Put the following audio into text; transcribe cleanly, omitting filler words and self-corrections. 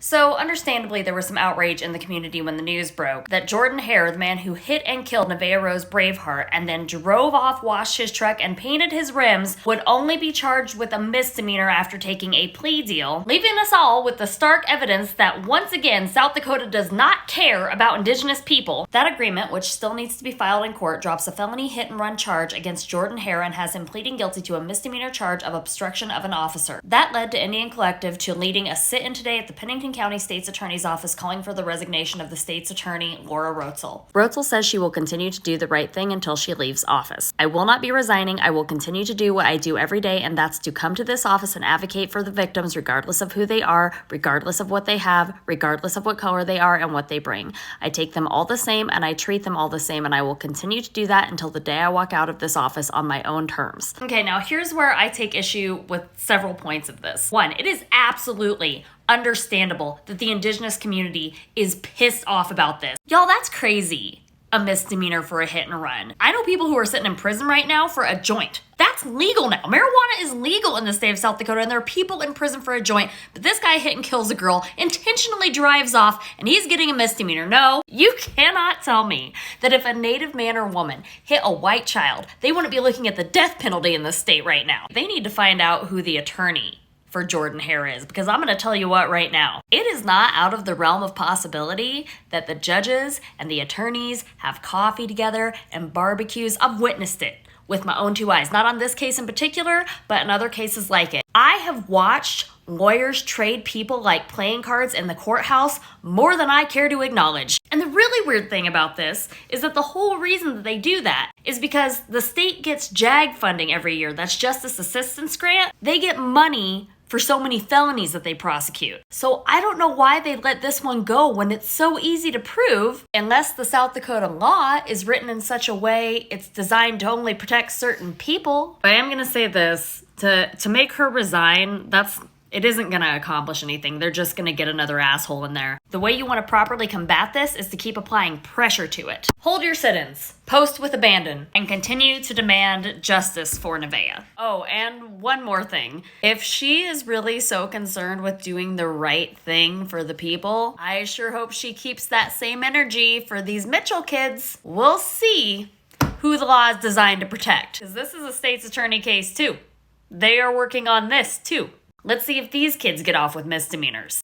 So, understandably, there was some outrage in the community when the news broke that Jordan Hare, the man who hit and killed Nevaeh Rose Braveheart and then drove off, washed his truck, and painted his rims, would only be charged with a misdemeanor after taking a plea deal, leaving us all with the stark evidence that once again, South Dakota does not care about Indigenous people. That agreement, which still needs to be filed in court, drops a felony hit-and-run charge against Jordan Hare and has him pleading guilty to a misdemeanor charge of obstruction of an officer. That led to Indian Collective to leading a sit-in today at the Pennington County State's Attorney's Office calling for the resignation of the state's attorney, Laura Rotzel. Rotzel says she will continue to do the right thing until she leaves office. I will not be resigning. I will continue to do what I do every day, and that's to come to this office and advocate for the victims regardless of who they are, regardless of what they have, regardless of what color they are and what they bring. I take them all the same and I treat them all the same, and I will continue to do that until the day I walk out of this office on my own terms. Okay, now here's where I take issue with several points of this. One, it is absolutely understandable that the Indigenous community is pissed off about this. Y'all, that's crazy. A misdemeanor for a hit and run. I know people who are sitting in prison right now for a joint. That's legal now. Marijuana is legal in the state of South Dakota, and there are people in prison for a joint, but this guy hit and kills a girl, intentionally drives off, and he's getting a misdemeanor. No, you cannot tell me that if a Native man or woman hit a white child, they wouldn't be looking at the death penalty in this state right now. They need to find out who the attorney for Jordan Hare is, because I'm going to tell you what right now. It is not out of the realm of possibility that the judges and the attorneys have coffee together and barbecues. I've witnessed it with my own two eyes. Not on this case in particular, but in other cases like it. I have watched lawyers trade people like playing cards in the courthouse more than I care to acknowledge. And the really weird thing about this is that the whole reason that they do that is because the state gets JAG funding every year. That's Justice Assistance Grant. They get money for so many felonies that they prosecute. So I don't know why they let this one go when it's so easy to prove, unless the South Dakota law is written in such a way it's designed to only protect certain people. I am gonna say this, to make her resign, it isn't going to accomplish anything. They're just going to get another asshole in there. The way you want to properly combat this is to keep applying pressure to it. Hold your sit-ins, post with abandon, and continue to demand justice for Nevaeh. Oh, and one more thing. If she is really so concerned with doing the right thing for the people, I sure hope she keeps that same energy for these Mitchell kids. We'll see who the law is designed to protect. Because this is a state's attorney case too. They are working on this too. Let's see if these kids get off with misdemeanors.